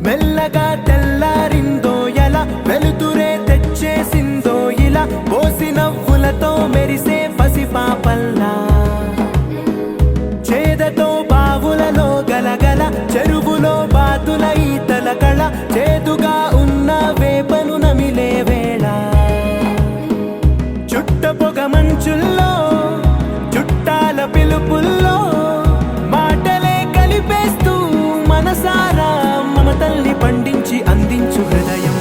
మెల్లగా తెల్లారిందో ఎలా వెలుతురే తెచ్చేసిందో ఇలా పోసి నవ్వులతో మెరిసే పసిపాపల్లా చేదతో బావులలో గలగల చెరువులో బాతుల ఈతల కళ చేదుగా ఉన్న వేపను నమిలే వేళ చుట్ట పొగ మంచుల్లో చుట్టాల పిలుపుల్లో మాటలే కలిపేస్తూ మనసారా మమతల్ని పండించి అందించు హృదయం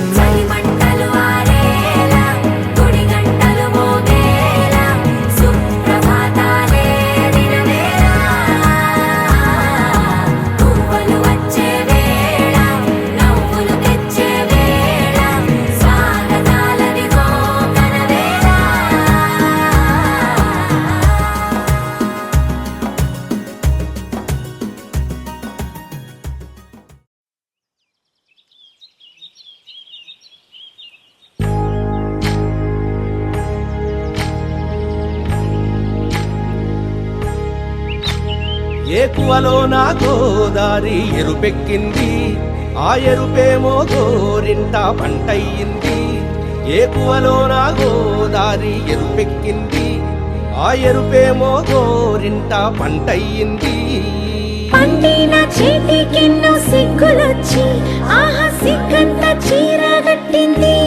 ఏకువలో నా గోదారి ఎరుపెక్కింది, ఆ ఎరుపేమో గోరింట పంటయ్యింది. ఏకువలో నా గోదారి ఎరుపెక్కింది, ఆ ఎరుపేమో గోరింట పంటయ్యింది. పండిన చేతికెన్నో సిగ్గులొచ్చి ఆహా సిగ్గంత చీర కట్టింది.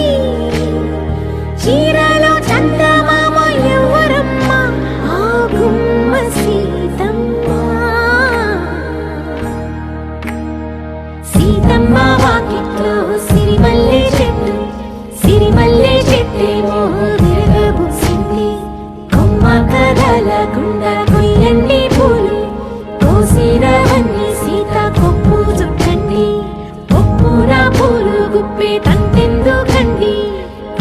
చీరలో చందమామ ఎవరమ్మ, ఆ గుమ్మ సీతమ్మ. సీతమ్మ వాకిట్లో సిరిమల్లె చెట్టు, సిరిమల్లె చెట్టేమో విరగబూసింది. కొమ్మ కదలకుండా కొయ్యండి పూలు, కోసిరవన్నీ సీత కొప్పు చుట్టండి. కొప్పున పూలు గుప్పే తంతెందుకండి,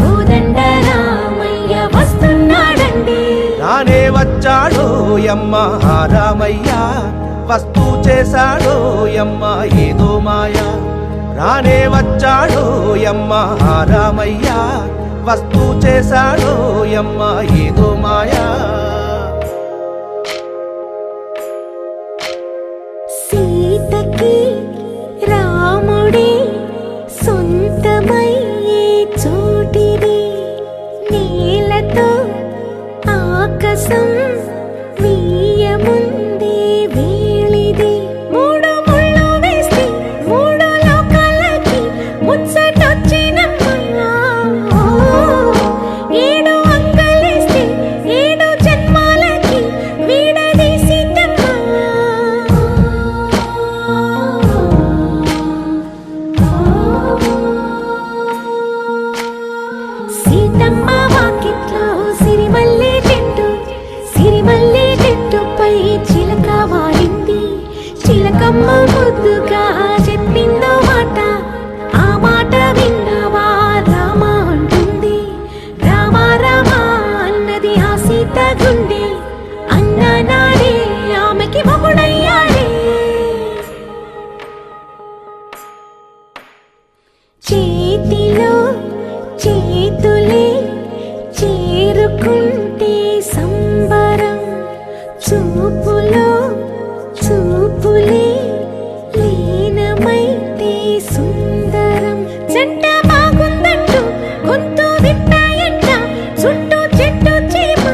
కోదండ రామయ్య వస్తున్నాడండి. రానే వచ్చాడో యమ్మ రామయ్య, వస్తూ చేశాడో యమ్మ ఏదో మాయ. రానే వచ్చాడో యమ్మ రామయ్య, వస్తూ చేశాడో యమ్మ ఏదో మాయా. సీతకి రాముడే సొంతమయ్యే చోటిది, నేలతో ఆకాశం వీయముందే వేళిది. మూడు ముళ్ళు వేస్తే మూడు లోకాలకి ముచ్చటొచ్చినమ్మా. ఏడు అంకలేస్తే ఏడు జన్మాలకి వీడదీసిద్దమ్మా. సీతమ్మ వాకిట్లో సిరిమల్లె చెట్టు, సిరిమల్లె చెట్టుపై చిలక వాలింది. చిలకమ్మ ముద్దుగా చెప్పిందో మాట, ఆ మాట విన్నవా రామ అంటుంది. రామ రామ అన్నది ఆ సీత గుండె, అన్న నాడే ఆమెకి మొగుడయ్యాడే. చేతిలో చేతులే చేరుకుంటే సంబరం, చూపులో చూపులే లీనమైతే సుందరం. జంట బాగుందంటూ గొంతు విప్పాయంట చుట్టూ చెట్టు చీమ.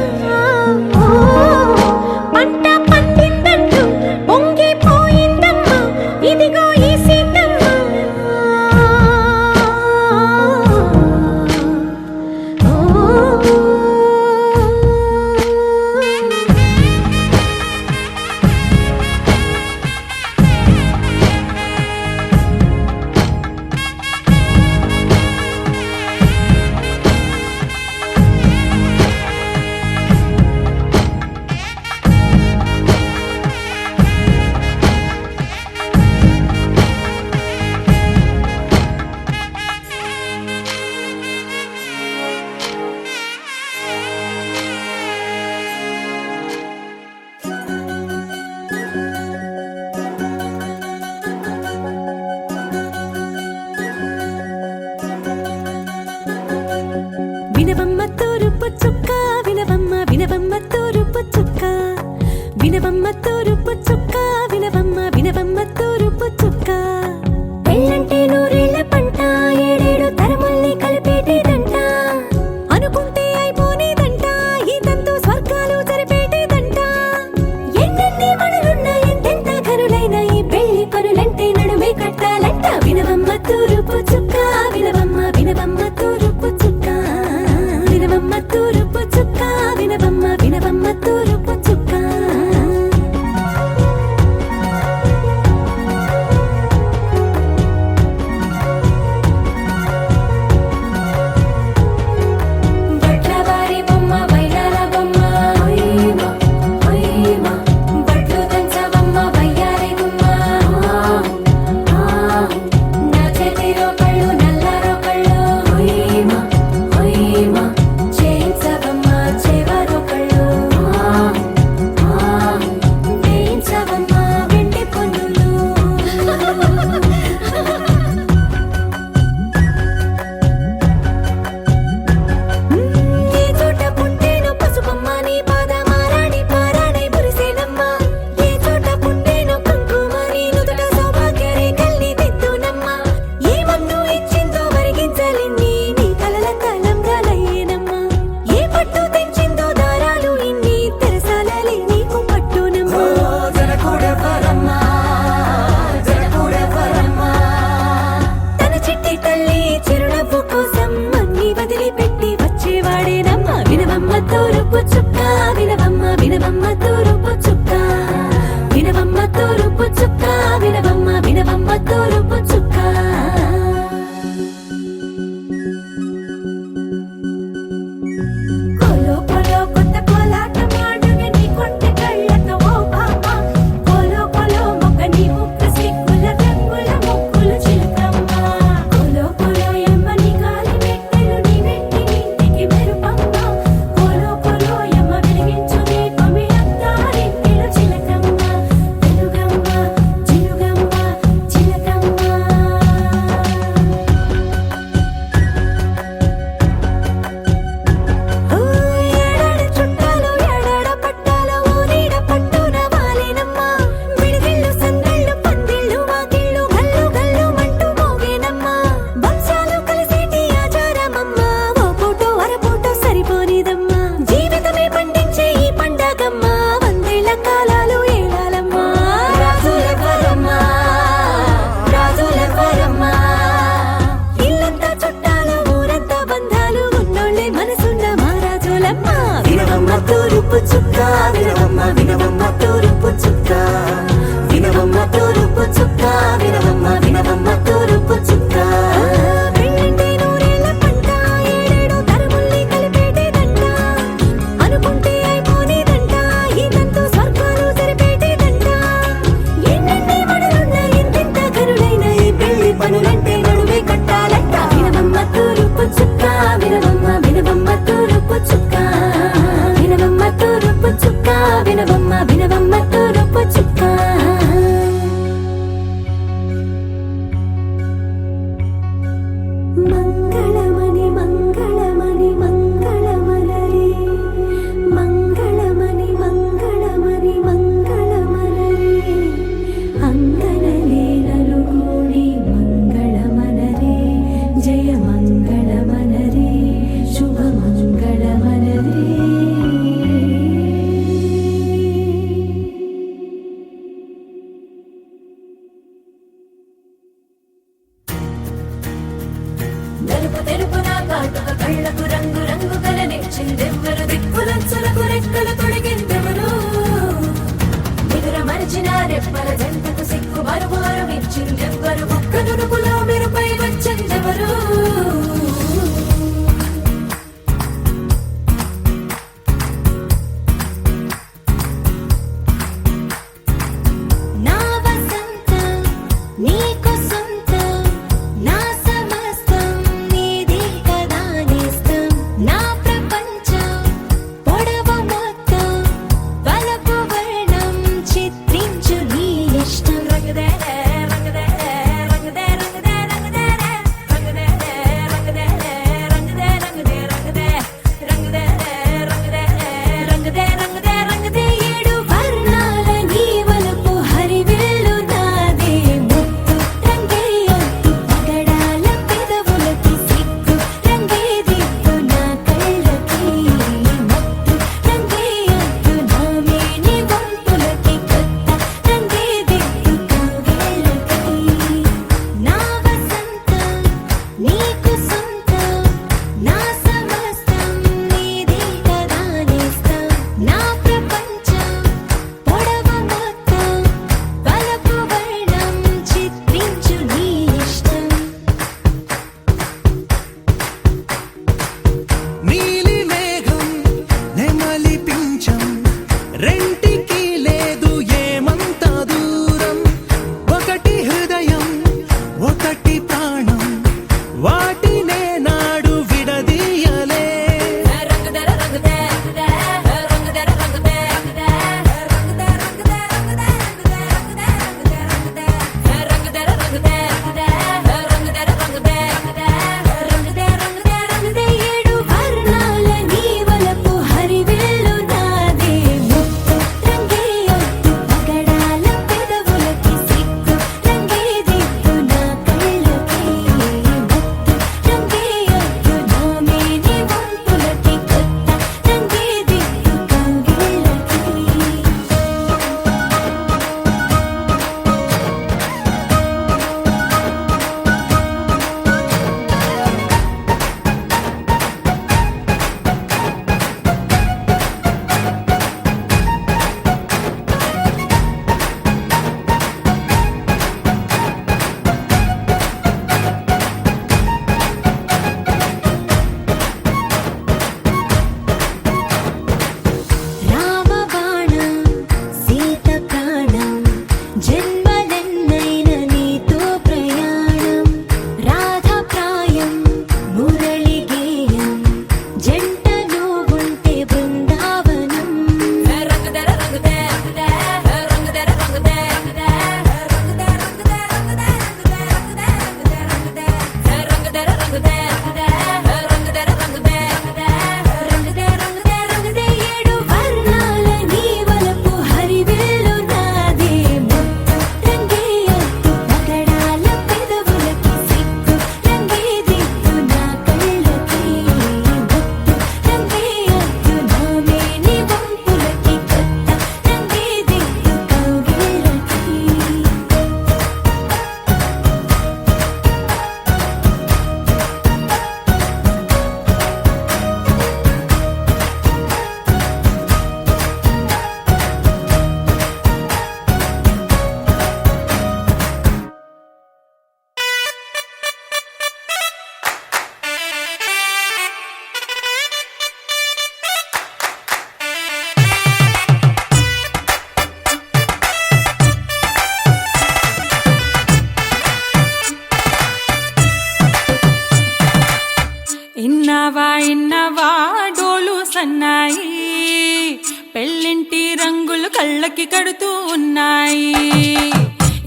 పెళ్ళింటి రంగులు కళ్ళకి కడుతూ ఉన్నాయి.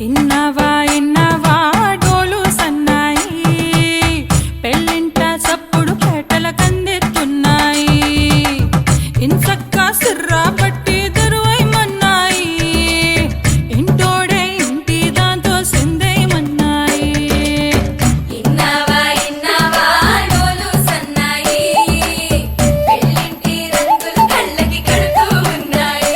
ఇన్నావా ఇన్నావా డోలు సన్నాయి, పెళ్ళింట సప్పుడు పేటల కందెత్తున్నాయి. ఇన్సక్క సిర్రా పట్టి దరువైమన్నాయి, ఇంటోడే ఇంటి దాంతో సిందేయమన్నాయి. ఇన్నావా ఇన్నావా డోలు సన్నాయి, పెళ్ళింటి రంగులు కళ్ళకి కడుతూ ఉన్నాయి.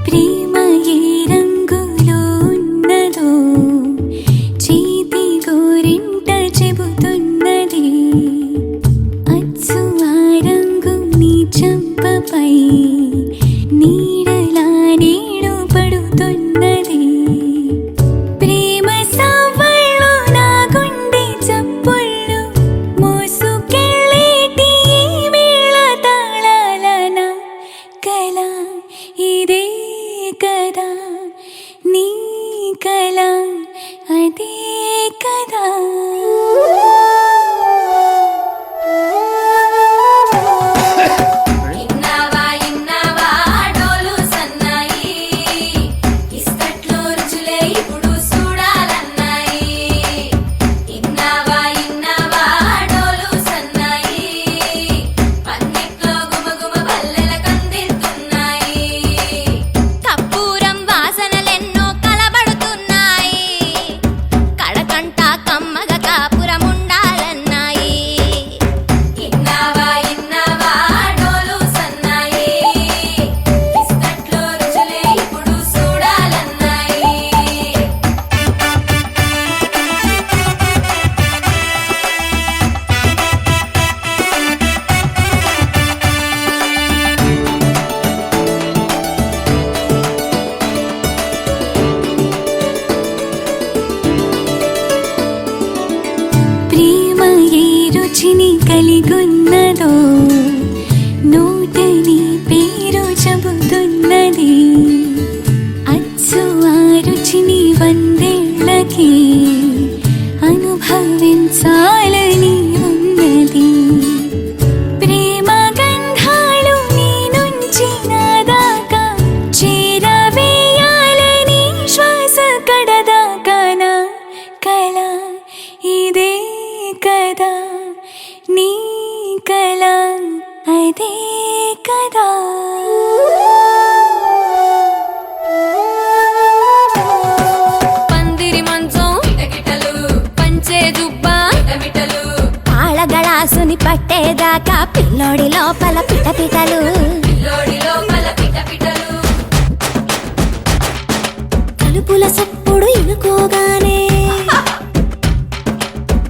ప్రేమ ఏ రంగులో ఉన్నదో చేతి గోరింట చెబుతున్నది. అచ్చు ఆ రంగు నీ చెంపపై నీడలా నీడు పడుతున్నది. ప్రేమ సవ్వళ్ళు నా గుండె చప్పుళ్ళు మోసుకెళ్ళేటి ఈ మేళ తాళాలన కల ఇదే కదా నీ కల అదే కదా. ఇన్నావా ఇన్నావా డోలు సన్నాయి, ఇస్తట్లో రుచులే ఇప్పుడు చూడాలన్నాయి. ఇన్నావా ఇన్నావా డోలు సన్నాయి, పన్నెట్లో గుమగుమ పల్లెల కందిస్తున్నాయి. కప్పూరం వాసనలెన్నో కలబడుతున్నాయి, కడకంట కమ్మగ కాపురం ఉండాలన్నాయి. ఇన్నావా ఇన్నావా డోలు సన్నాయి, ఇస్తట్లో రుచులే ఇప్పుడు చూడాలన్నాయి. ప్రేమ ఏ రుచిని కలిగున్నదో నోటని పేరు చెబుతున్నది. అచ్చు ఆ రుచిని వందేళ్ళకి అనుభవించాలని ఉన్నది. ప్రేమ గంధాలు నీ నుంచి నా దాకా చేరవేయాలని శ్వాస కడదాకా నా కల ఇదే కదా నీ కల అదే కదా. పందిరి మంచం పంచే జుబ్బా ఆళగళాసుని పట్టేదాకా పిల్లోడి లోపల పిటపిటలు. తలుపుల సప్పుడు ఇనుకోగానే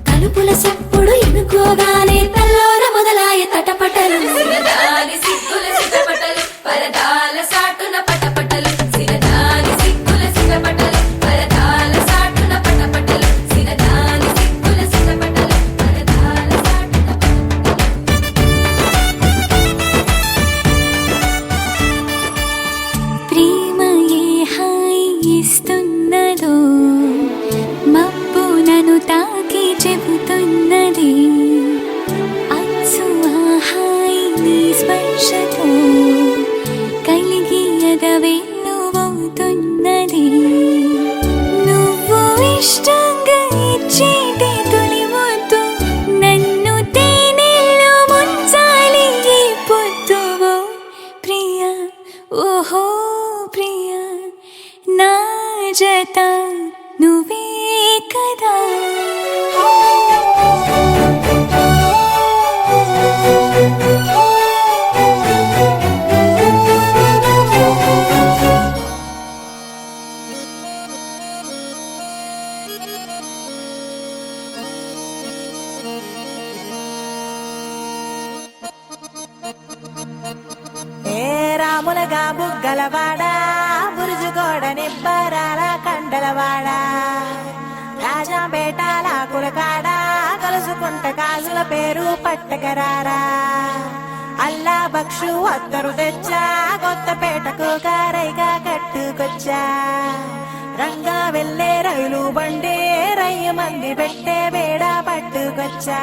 తలుపుల సప్పుడు ఇనుకోగానే తల్లోన మొదలాయ తటపటలు. సిరదాని సిగ్గుల సిటపటలు పరదాల సాటున పటపటలు. సిరదాని సిగ్గుల సిటపటలు పరదాల సాటున పటపటలు. సిరదాని సిగ్గుల సిటపటలు పరదాల సాటున పటపటలు. ప్రేమ ఏ హాయి ఇస్తున్నదో మబ్బు నన్ను తాకి చెబుతున్నది. అచ్చు ఆ హాయి నీ స్పర్శతో కలిగి ఎదవెల్లువవుతున్నది. నువ్వు ఇష్టంగా ఇచ్చేటి తొలి ముద్దు నన్ను తేనెల్లో ముంచాలి ఈ పొద్దువో ప్రియా. ఓహో ప్రియా నా జత నువ్వే కదా. ఏ రాములగా బుగ్గలవాడా, బురుజుగోడ నిబ్బరాల కండలవాడా, రాజాపేటాల కులకాడ కలుసుకుంట కాసుల పేరు పట్టకరారా. అల్లా బక్షు అత్తరు తెచ్చా, కొత్తపేటకు కారైగా కట్టుకొచ్చా. రంగా వెళ్ళే రైలు బండి రయ్య మంది పెట్టే బేడ పట్టుకొచ్చా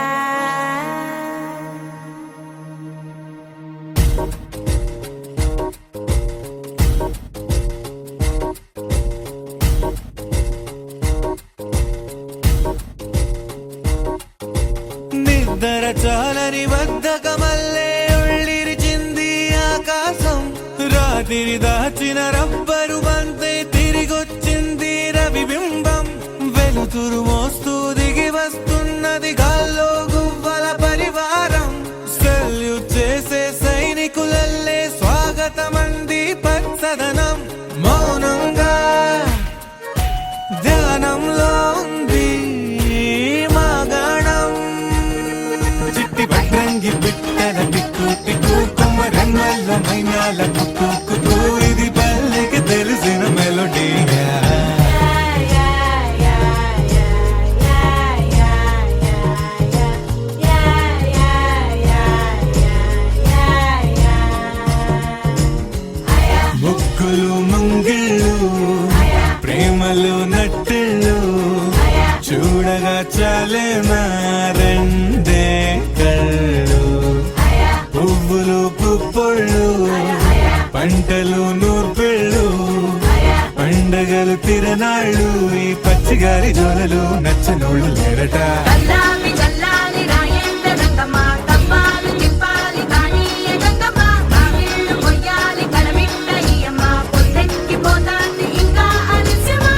నిద్ర చాలని బద్ధకమల్లే ఉళ్ళిరిచింది ఆకాశం రాత్రి దాచిన రబ్బరు బంతే తిరిగొచ్చింది రవిబింబం వెలుతురు మోస్తూ దిగి వస్తున్నది గాల్లో గువ్వల పరివారం సెల్యూట్ చేసే సైనికులల్లే స్వాగతమంది పచ్చదనం మౌనంగా ధ్యానంలో ఉంది మాగణం చిట్టి పట్రంగి బిట్టల టిక్కు టిక్కు కుమ్మరన్నల్ల మైనాల కుక్కు కుక్కు ఇది పల్లెకి తెలిసిన మెలోడీగా ముగ్గులు ముంగిళ్ళు ప్రేమలు నట్టిళ్ళు చూడగా చాలే రెండే కళ్ళు పువ్వులు పుప్పొళ్ళు పంటలు నూర్పిళ్ళు పండగలు తిరనాళ్ళు ఈ పచ్చిగారి జోలలు నచ్చనోళ్ళు లేరట గల్లాలి గల్లాలి రాయేంద్ర రంగమ్మ కవ్వాలి తిప్పాలి కానీయ గంగమ్మ కావిళ్ళు కొయ్యాలి కలమిట్ట ఈయమ్మ పొద్దెక్కి పోతాంది ఇంకా అలస్యమా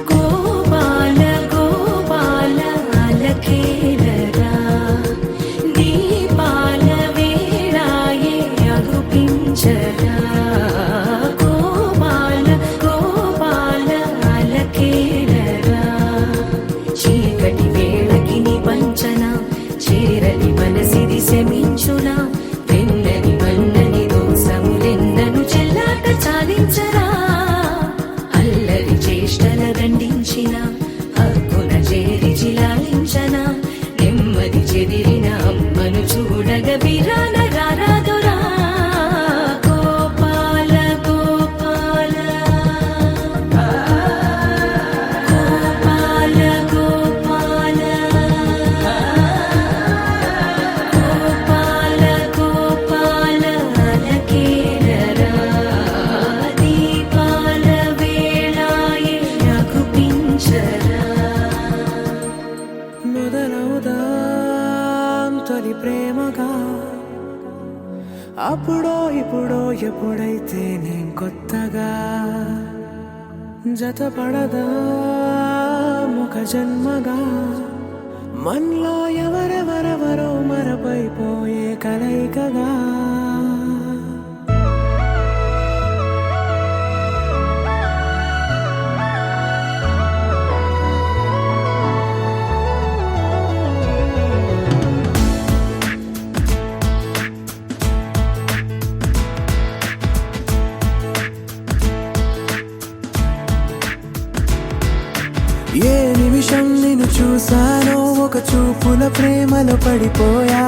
గోపాల గోపాల అలకేలరా దీపాల వేళాయే అగుపించరా గోపాల గోపాల అలకేలరా చీకటి వేళకి నిబంచన చేరని మనసిది శమించునా వెన్నని వన్నని దోసములెన్నను చెల్లాక చాలించరా అల్లరి చేష్టల దండించిన హక్కున చేరి చిలాలించన నెమ్మది చెదిరిన అమ్మను చూడగ బిరాన రారాదురా గోపాల గోపాల గోపాల గోపాల గోపాల గోపాల అలకేలరా దీపాల వేళాయే అగుపించరా మొదలవుదాం తొలి ప్రేమగా అప్పుడో ఇప్పుడో ఎప్పుడైతే నేను కొత్తగా జతపడదా ముఖ జన్మగా మనలో ఎవరెవరెవరో మరపైపోయే కలయికగా ఏ నిమిషం నిన్ను చూసానో ఒక చూపుల ప్రేమలో పడిపోయా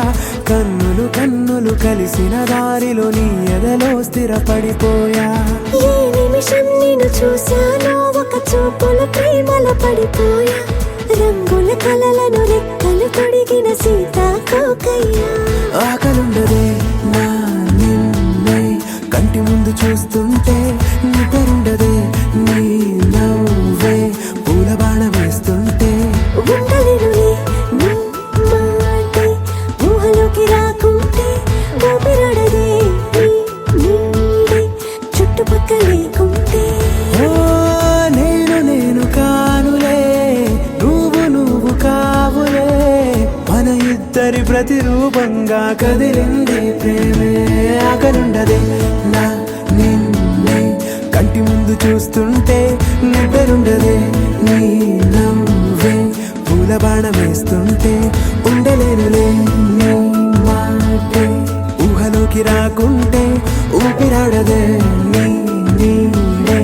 కన్నులు కన్నులు కలిసిన దారిలో నీ ఎదలో స్థిరపడిపోయా ఏ నిమిషం నిన్ను చూశానో ఒక చూపుల ప్రేమలో పడిపోయా రంగుల కలలను రెక్కలు తొడిగిన సీతాకోకయ్యా ఆకలుండదే నా నిన్నే కంటి ముందు చూస్తుంటే నిద్రుండదే నీ నవ్వే పూల బాణ వేస్తుంటే ఉండలేనులే నీ మాటే ఊహలోకి రాకుంటే ఊపిరాడదే నీ నీడే చుట్టుపక్కల లేకుంటే ఓ నేను నేను కానులే నువ్వు కావులే మన ఇద్దరి ప్రతిరూపంగా కదిలింది ప్రేమే ఆకలుండదే నా నిన్ను ముందు చూస్తుంటే నిద్రుండదే నీ నవ్వే పూల బాణం వేస్తుంటే ఉండలేనులే నీ మాటే ఊహలోకి రాకుంటే ఊపిరాడదే నీ నీడే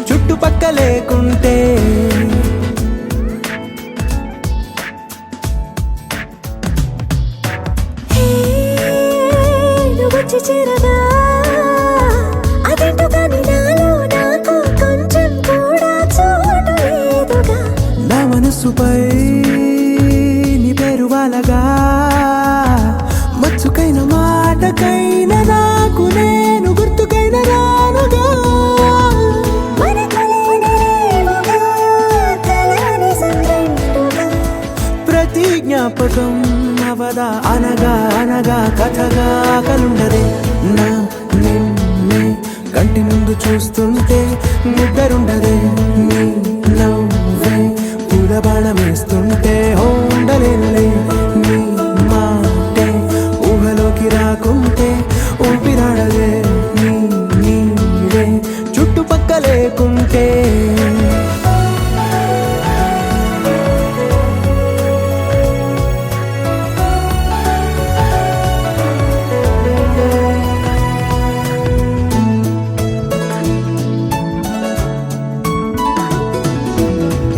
చుట్టుపక్క లేకుంటే వచ్చి చేరగా అదేంటో కానీ నాలో నాకు కొంచెం కూడా చోటు లేదుగా నా మనసుపై నీ పేరు వాలగా మచ్చుకైన మాటకైన నాకు నేను గుర్తుకైన రానుగా మనకులేనిరేవుగా, కలని సంగంటుగా. ప్రతి జ్ఞాపకం అవదా అనగా అనగా కథగా కలుండదే నా నిన్నే కంటి ముందు చూస్తుంటే నిద్రుండదే నీ నవ్వే పూల బాణం వేస్తుంటే ఉండలేనులే నీ మాటే ఊహలోకి రాకుంటే ఊపిరాడదే నీ నీడే చుట్టుపక్క లేకుంటే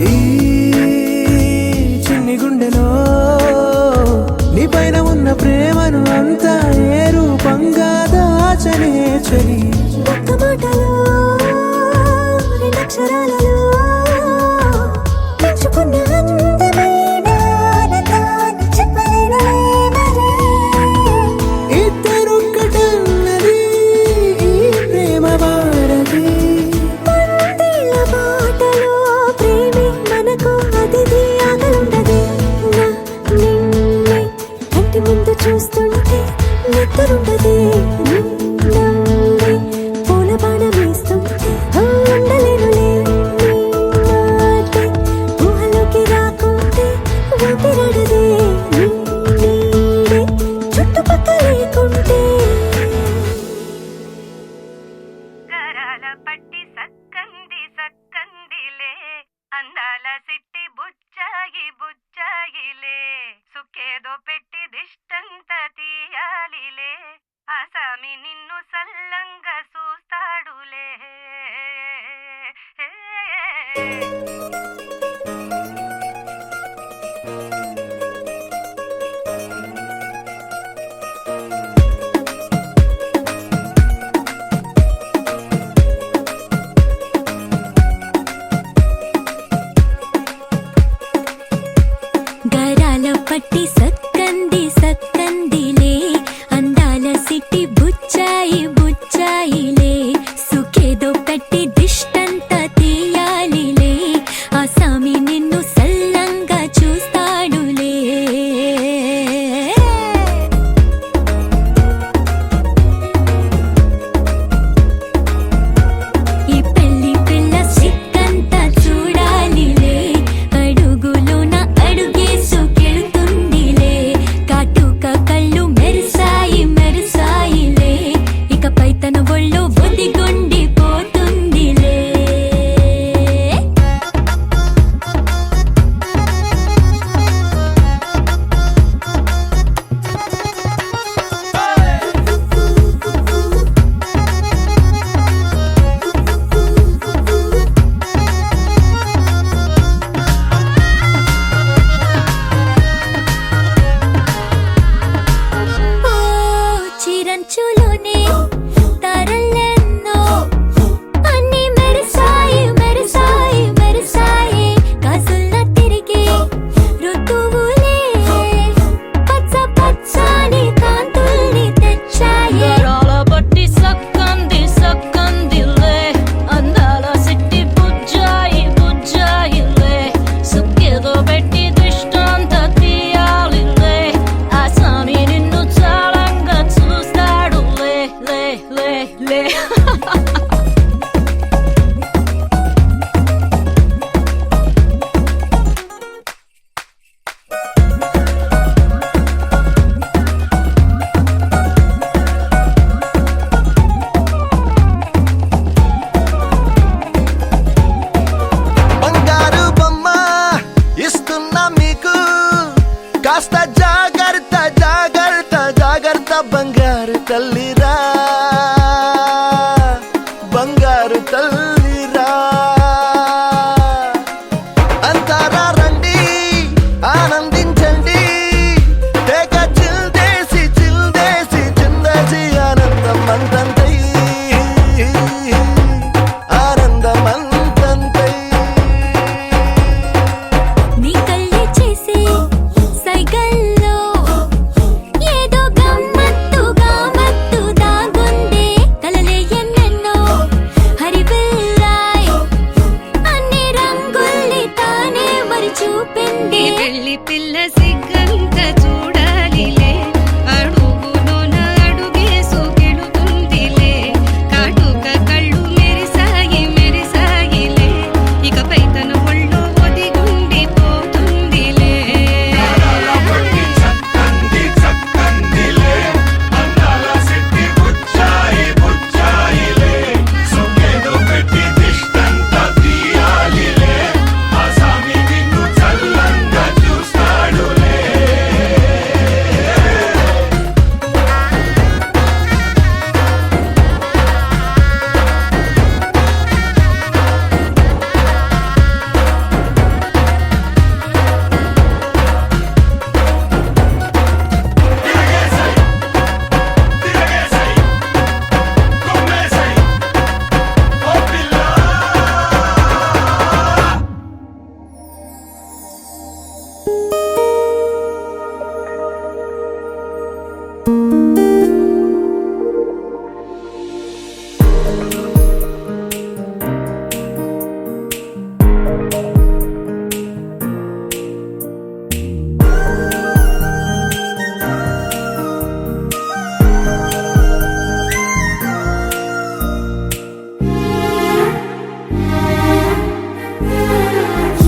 ఈ చిన్ని గుండెలో నీ పైన ఉన్న ప్రేమను అంతా ఏ రూపంగా దాచనే చలి ఒక్క మాటలో రెండక్షరాలలో పెంచుకున్న అందమైన ఆనందాన్ని చెప్పలేనులే మరి. ఇద్దరొక్కటన్నది ఈ ప్రేమ వారది వందేళ్ల మాటలో ప్రేమే మనకు అతిథి ఆగలుండదే నా నిన్నే కంటి ముందు చూస్తుంటే నిద్రుండదే నీ నవ్వే పూల బాణం వేస్తుంటే ఉండలేనులే తల్లిరా బంగారు తల్లిరా అంతారా రండి ఆనందించండి తెగ చిల్దేసి చిందేసి ఆనందం అంతంతై ఆనందం అంతంతై నీ కళ్ళే చేసే సైగల్లో ఏదో గమ్మత్తుగా మత్తు దాగుందే కలలే ఎన్నెన్నో హరివిల్లాయ్ అన్ని రంగుల్ని తానే మరి చూపింది పెళ్లి పిల్ల సిగ్గంత చూడాలిలే అడుగులోన అడుగేసుకెళుతుందిలే కాటుక కళ్ళు మెరిసాయిలే ఇకపై తన ఒళ్ళో ఒదిగుండిపోతుందిలే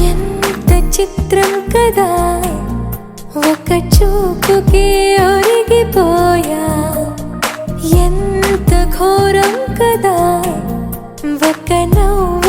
ఎంత చిత్రం కదా ఒక చూపుకే ఒరిగిపోయా ఎంత ఘోరం కదా ఒక నవ్వు